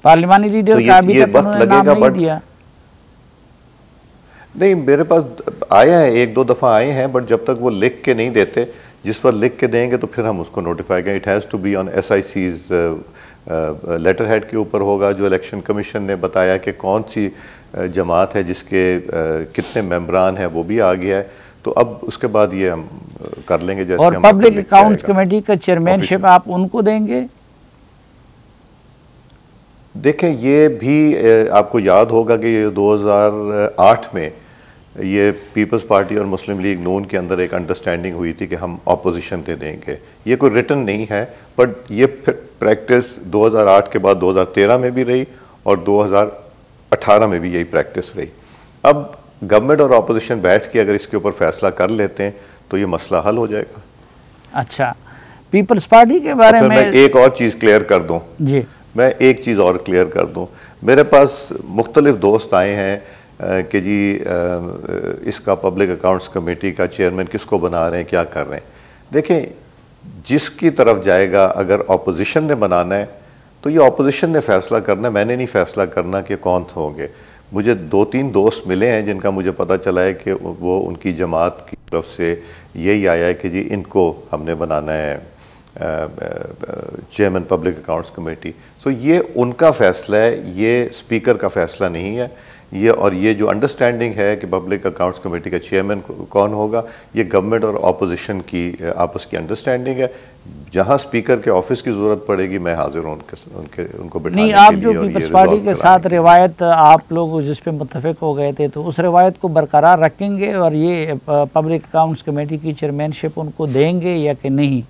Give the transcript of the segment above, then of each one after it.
पार्लिमानी leader तो का अभी ये तक वक्त उन्होंने नाम लगेगा, नहीं दिया। नहीं, मेरे पास आए हैं, एक दो दफ़ा आए हैं, बट जब तक वो लिख के नहीं देते, जिस पर लिख के देंगे तो फिर हम उसको नोटिफाई करें। It has to be on SIC's letter head के ऊपर होगा, जो इलेक्शन कमीशन ने बताया कि कौन सी जमात है जिसके कितने मेंबरान हैं, वो भी आ गया है। तो अब उसके बाद ये हम कर लेंगे। जैसे और पब्लिक अकाउंट्स कमेटी का चेयरमैनशिप आप उनको देंगे? देखें, ये भी आपको याद होगा कि ये 2008 में ये पीपल्स पार्टी और मुस्लिम लीग नून के अंदर एक अंडरस्टैंडिंग हुई थी कि हम ऑपोजिशन दे देंगे। ये कोई रिटन नहीं है, बट ये प्रैक्टिस 2008 के बाद 2013 में भी रही और 2018 में भी यही प्रैक्टिस रही। अब गवर्नमेंट और ऑपोजिशन बैठ के अगर इसके ऊपर फैसला कर लेते हैं तो ये मसला हल हो जाएगा। अच्छा, पीपल्स पार्टी के बारे में मैं एक और चीज़ क्लियर कर दूँ जी, मैं एक चीज़ और क्लियर कर दूँ। मेरे पास मुख्तलिफ दोस्त आए हैं कि जी इसका पब्लिक अकाउंट्स कमेटी का चेयरमैन किसको बना रहे हैं, क्या कर रहे हैं। देखें, जिसकी तरफ जाएगा, अगर ऑपोजिशन ने बनाना है तो ये ऑपोजिशन ने फैसला करना है, मैंने नहीं फैसला करना कि कौन होंगे। मुझे 2-3 दोस्त मिले हैं जिनका मुझे पता चला है कि वो उनकी जमात की तरफ से यही आया है कि जी इनको हमने बनाना है चेयरमैन पब्लिक अकाउंट्स कमेटी। सो ये उनका फ़ैसला है, ये स्पीकर का फ़ैसला नहीं है। ये जो अंडरस्टैंडिंग है कि पब्लिक अकाउंट्स कमेटी का चेयरमैन कौन होगा, ये गवर्नमेंट और ऑपोजिशन की आपस की अंडरस्टैंडिंग है। जहां स्पीकर के ऑफिस की ज़रूरत पड़ेगी मैं हाजिर हूँ उनको बिठाने नहीं, के आप लिए। जो पीपल्स पार्टी के साथ रिवायत आप लोग जिस पे मुत्तफिक हो गए थे, तो उस रिवायत को बरकरार रखेंगे और ये पब्लिक अकाउंट्स कमेटी की चेयरमैनशिप उनको देंगे या कि नहीं,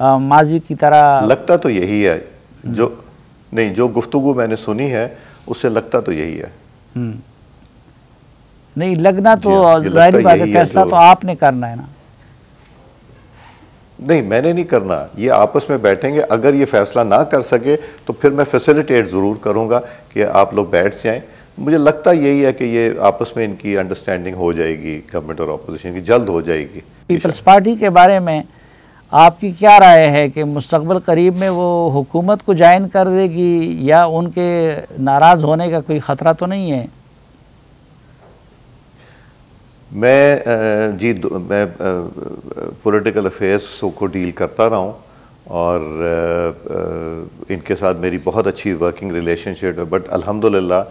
माजी की तरह? लगता तो यही है, जो गुफ्तगू मैंने सुनी है उससे लगता तो यही है। नहीं लगना तो जाहिर बात है, फैसला तो आपने करना है ना। नहीं, मैंने नहीं करना, ये आपस में बैठेंगे। अगर ये फैसला ना कर सके तो फिर मैं फैसिलिटेट ज़रूर करूँगा कि आप लोग बैठ जाएं। मुझे लगता यही है कि ये आपस में इनकी अंडरस्टैंडिंग हो जाएगी, गवर्नमेंट और ऑपोजिशन की, जल्द हो जाएगी। पीपल्स पार्टी के बारे में आपकी क्या राय है कि मुस्तकबिल करीब में वो हुकूमत को ज्वाइन कर देगी या उनके नाराज़ होने का कोई ख़तरा तो नहीं है? मैं पॉलिटिकल अफेयर्स को डील करता रहा हूँ और इनके साथ मेरी बहुत अच्छी वर्किंग रिलेशनशिप है। बट अल्हम्दुलिल्लाह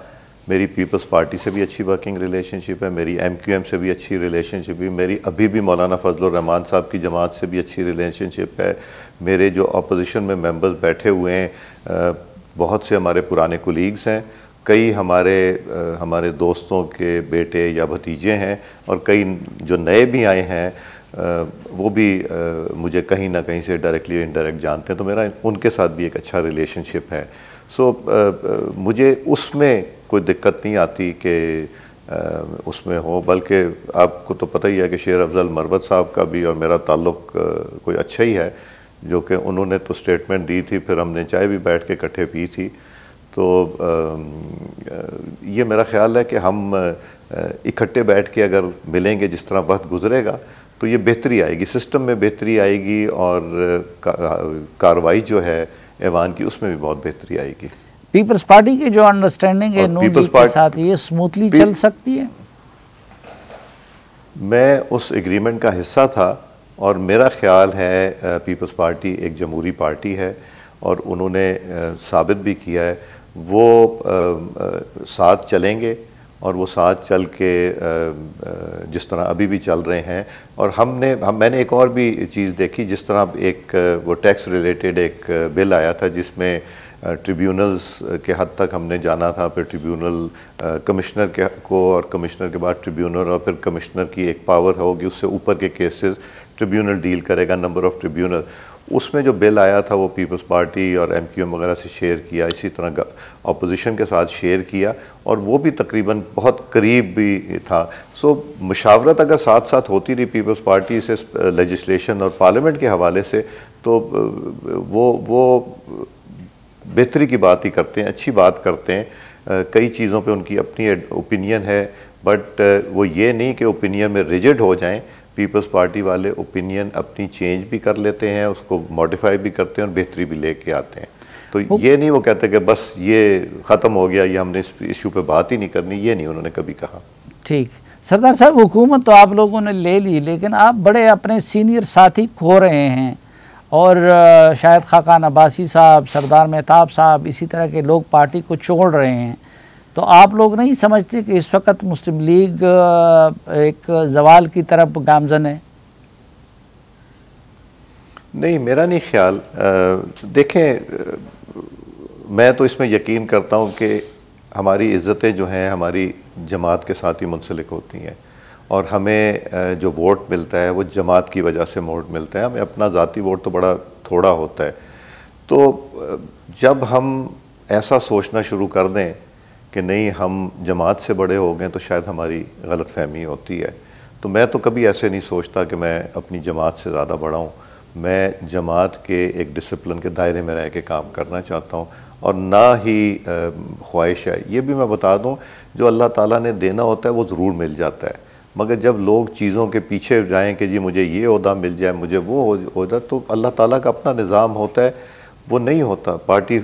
मेरी पीपल्स पार्टी से भी अच्छी वर्किंग रिलेशनशिप है, मेरी MQM से भी अच्छी रिलेशनशिप है, मेरी अभी भी मौलाना फजलुर रहमान साहब की जमात से भी अच्छी रिलेशनशिप है। मेरे जो अपोजिशन में मेंबर्स बैठे हुए हैं, बहुत से हमारे पुराने कोलीग्स हैं, कई हमारे दोस्तों के बेटे या भतीजे हैं और कई जो नए भी आए हैं वो भी मुझे कहीं ना कहीं से डायरेक्टली या इनडायरेक्ट जानते हैं, तो मेरा उनके साथ भी एक अच्छा रिलेशनशिप है। सो मुझे उसमें कोई दिक्कत नहीं आती कि उसमें हो, बल्कि आपको तो पता ही है कि शेर अफजल मरवत साहब का भी और मेरा ताल्लुक़ कोई अच्छा ही है, जो कि उन्होंने तो स्टेटमेंट दी थी, फिर हमने चाय भी बैठ के इकट्ठे पी थी। तो ये मेरा ख्याल है कि हम इकट्ठे बैठ के अगर मिलेंगे, जिस तरह वक्त गुजरेगा तो ये बेहतरी आएगी, सिस्टम में बेहतरी आएगी और कार्रवाई जो है ऐवान की उसमें भी बहुत बेहतरी आएगी। पीपल्स पार्टी की जो अंडरस्टैंडिंग है नून लीग के साथ, ये स्मूथली चल सकती है? मैं उस एग्रीमेंट का हिस्सा था और मेरा ख्याल है पीपल्स पार्टी एक जमहूरी पार्टी है और उन्होंने साबित भी किया है वो साथ चलेंगे और वो साथ चल के जिस तरह अभी भी चल रहे हैं। और मैंने एक और भी चीज़ देखी, जिस तरह एक वो टैक्स रिलेटेड एक बिल आया था जिसमें ट्रिब्यूनल्स के हद तक हमने जाना था, फिर ट्रिब्यूनल कमिश्नर को और कमिश्नर के बाद ट्रिब्यूनल और फिर कमिश्नर की एक पावर होगी, उससे ऊपर के केसेस ट्रिब्यूनल डील करेगा, नंबर ऑफ़ ट्रिब्यूनल। उसमें जो बिल आया था वो पीपल्स पार्टी और MQM वगैरह से शेयर किया, इसी तरह अपोजिशन के साथ शेयर किया और वो भी तकरीबन बहुत करीब भी था। सो मुशावरत अगर साथ साथ होती रही पीपल्स पार्टी से लेजिस्लेशन और पार्लियामेंट के हवाले से, तो वो बेहतरी की बात ही करते हैं, अच्छी बात करते हैं। कई चीज़ों पे उनकी अपनी ओपिनियन है, बट वो ये नहीं कि ओपिनियन में रिजिड हो जाएं। पीपल्स पार्टी वाले ओपिनियन अपनी चेंज भी कर लेते हैं, उसको मॉडिफाई भी करते हैं और बेहतरी भी लेके आते हैं। तो ये नहीं वो कहते कि बस ये ख़त्म हो गया, ये हमने इस इशू पे बात ही नहीं करनी, ये नहीं उन्होंने कभी कहा। ठीक सरदार साहब, हुकूमत तो आप लोगों ने ले ली, लेकिन आप बड़े अपने सीनियर साथी खो रहे हैं और शायद खाकान अब्बासी साहब, सरदार मेहताब साहब, इसी तरह के लोग पार्टी को छोड़ रहे हैं। तो आप लोग नहीं समझते कि इस वक्त मुस्लिम लीग एक जवाल की तरफ गामजन है? नहीं, मेरा नहीं ख्याल। देखें, मैं तो इसमें यकीन करता हूँ कि हमारी इज़्ज़तें जो हैं हमारी जमात के साथ ही मुंसलिक होती हैं, और हमें जो वोट मिलता है वो जमात की वजह से वोट मिलता है। हमें अपना ज़ाती वोट तो बड़ा थोड़ा होता है। तो जब हम ऐसा सोचना शुरू कर दें कि नहीं हम जमात से बड़े हो गए, तो शायद हमारी गलतफहमी होती है। तो मैं तो कभी ऐसे नहीं सोचता कि मैं अपनी जमात से ज़्यादा बड़ा हूँ। मैं जमात के एक डिसिप्लिन के दायरे में रह के काम करना चाहता हूँ, और ना ही ख्वाहिश है। ये भी मैं बता दूँ, जो अल्लाह ताला ने देना होता है वो ज़रूर मिल जाता है, मगर जब लोग चीज़ों के पीछे जाएं कि जी मुझे ये ओहदा मिल जाए, मुझे वो ओहदा, तो अल्लाह ताला का अपना निज़ाम होता है, वो नहीं होता। पार्टी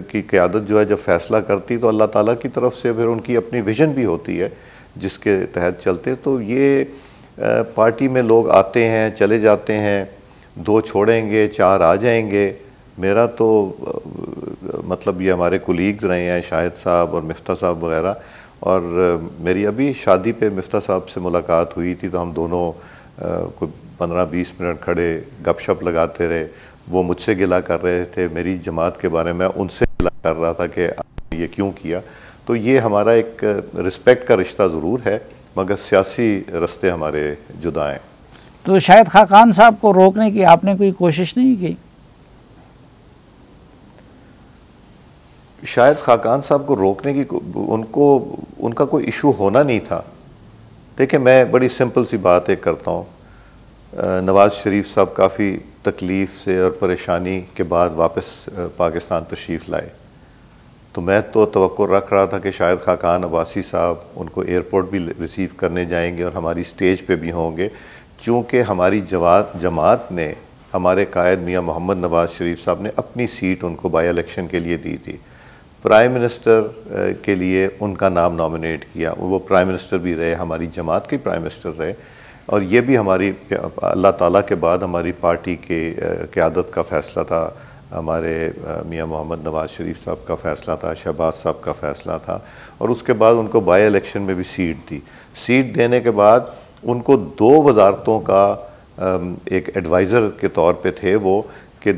की क़यादत जो है जब फ़ैसला करती तो अल्लाह ताला की तरफ से फिर उनकी अपनी विज़न भी होती है जिसके तहत चलते। तो ये पार्टी में लोग आते हैं चले जाते हैं, 2 छोड़ेंगे 4 आ जाएंगे। मेरा तो मतलब ये हमारे कुलीग्स रहे हैं, शाहिद साहब और मिफ्ता साहब वगैरह, और मेरी अभी शादी पे मिफ्ता साहब से मुलाकात हुई थी, तो हम दोनों कोई 15-20 मिनट खड़े गपशप लगाते रहे। वो मुझसे गिला कर रहे थे मेरी जमात के बारे में, उनसे गिला कर रहा था कि आपने ये क्यों किया। तो ये हमारा एक रिस्पेक्ट का रिश्ता ज़रूर है, मगर सियासी रास्ते हमारे जुदा हैं। तो शायद खाकान साहब को रोकने की आपने कोई कोशिश नहीं की? शायद खाकान साहब को रोकने की उनका कोई इशू होना नहीं था। देखिए, मैं बड़ी सिंपल सी बात एक करता हूँ। नवाज़ शरीफ साहब काफ़ी तकलीफ़ से और परेशानी के बाद वापस पाकिस्तान तशरीफ़ लाए, तो मैं तो तवक्को रख रहा था कि शायद खाकान अब्बासी साहब उनको एयरपोर्ट भी रिसीव करने जाएंगे और हमारी स्टेज पे भी होंगे, क्योंकि हमारी जमात ने हमारे कायद मियाँ मोहम्मद नवाज़ शरीफ साहब ने अपनी सीट उनको बाई इलेक्शन के लिए दी थी। प्राइम मिनिस्टर के लिए उनका नाम नॉमिनेट किया, वो प्राइम मिनिस्टर भी रहे, हमारी जमात के प्राइम मिनिस्टर रहे, और ये भी हमारी अल्लाह ताला के बाद हमारी पार्टी के क़यादत का फ़ैसला था, हमारे मियाँ मोहम्मद नवाज़ शरीफ साहब का फ़ैसला था, शहबाज साहब का फ़ैसला था, और उसके बाद उनको बाई इलेक्शन में भी सीट दी। सीट देने के बाद उनको 2 वजारतों का एक एडवाइज़र के तौर पे थे वो, कि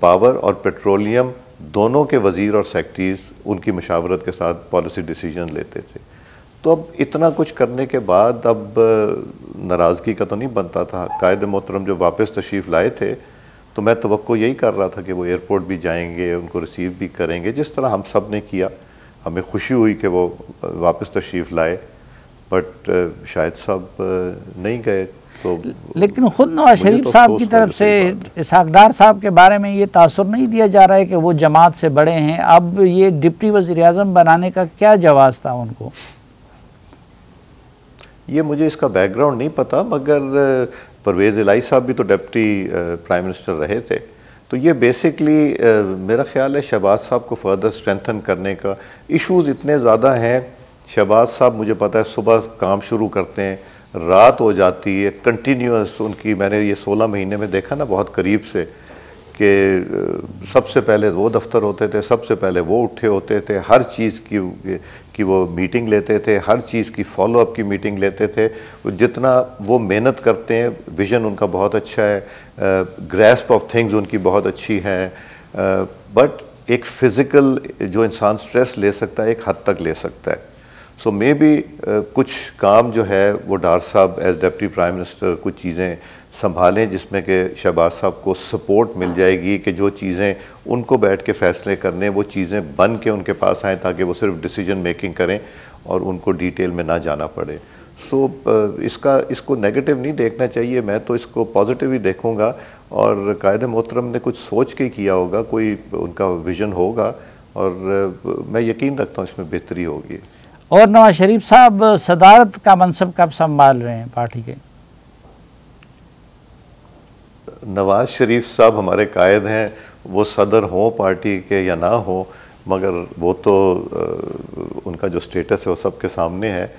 पावर और पेट्रोलियम दोनों के वज़ीर और सेक्रेटरीज़ उनकी मशावरत के साथ पॉलिसी डिसीजन लेते थे। तो अब इतना कुछ करने के बाद अब नाराज़गी का तो नहीं बनता था। कायद मोहतरम जो वापस तशरीफ़ लाए थे, तो मैं तवक्को यही कर रहा था कि वो एयरपोर्ट भी जाएंगे, उनको रिसीव भी करेंगे, जिस तरह हम सब ने किया। हमें खुशी हुई कि वो वापस तशरीफ़ लाए, बट शाहिद साहब नहीं गए। तो लेकिन खुद नवाज शरीफ साहब की तरफ से इसहाक डार साहब के बारे में ये तासुर नहीं दिया जा रहा है कि वो जमात से बड़े हैं। अब ये डिप्टी वज़ीर आज़म बनाने का क्या जवाज़ था उनको? ये मुझे इसका बैकग्राउंड नहीं पता, मगर परवेज़ इलाही साहब भी तो डिप्टी प्राइम मिनिस्टर रहे थे। तो ये बेसिकली मेरा ख्याल है शहबाज साहब को फर्दर स्ट्रेंथन करने का। इश्यूज़ इतने ज़्यादा हैं। शहबाज साहब मुझे पता है सुबह काम शुरू करते हैं, रात हो जाती है, कंटिन्यूस उनकी, मैंने ये 16 महीने में देखा ना बहुत करीब से, कि सबसे पहले वो दफ्तर होते थे, सबसे पहले वो उठे होते थे, हर चीज़ की वो मीटिंग लेते थे, हर चीज़ की फॉलो अप की मीटिंग लेते थे। जितना वो मेहनत करते हैं, विज़न उनका बहुत अच्छा है, ग्रैस्प ऑफ थिंग्स उनकी बहुत अच्छी है, बट एक फ़िज़िकल जो इंसान स्ट्रेस ले सकता है एक हद तक ले सकता है। सो मे बी कुछ काम जो है वो डार साहब एज डिप्टी प्राइम मिनिस्टर कुछ चीज़ें संभालें, जिसमें कि शहबाज साहब को सपोर्ट मिल जाएगी कि जो चीज़ें उनको बैठ के फ़ैसले करने, वो चीज़ें बन के उनके पास आएँ, ताकि वो सिर्फ डिसीजन मेकिंग करें और उनको डिटेल में ना जाना पड़े। सो इसको नेगेटिव नहीं देखना चाहिए, मैं तो इसको पॉजिटिव ही देखूँगा। और कायदे मोहतरम ने कुछ सोच के किया होगा, कोई उनका विज़न होगा, और मैं यकीन रखता हूँ इसमें बेहतरी होगी। और नवाज शरीफ साहब सदारत का मनसब कब संभाल रहे हैं पार्टी के? नवाज़ शरीफ साहब हमारे कायद हैं, वो सदर हों पार्टी के या ना हो, मगर वो तो उनका जो स्टेटस है वो सबके सामने है।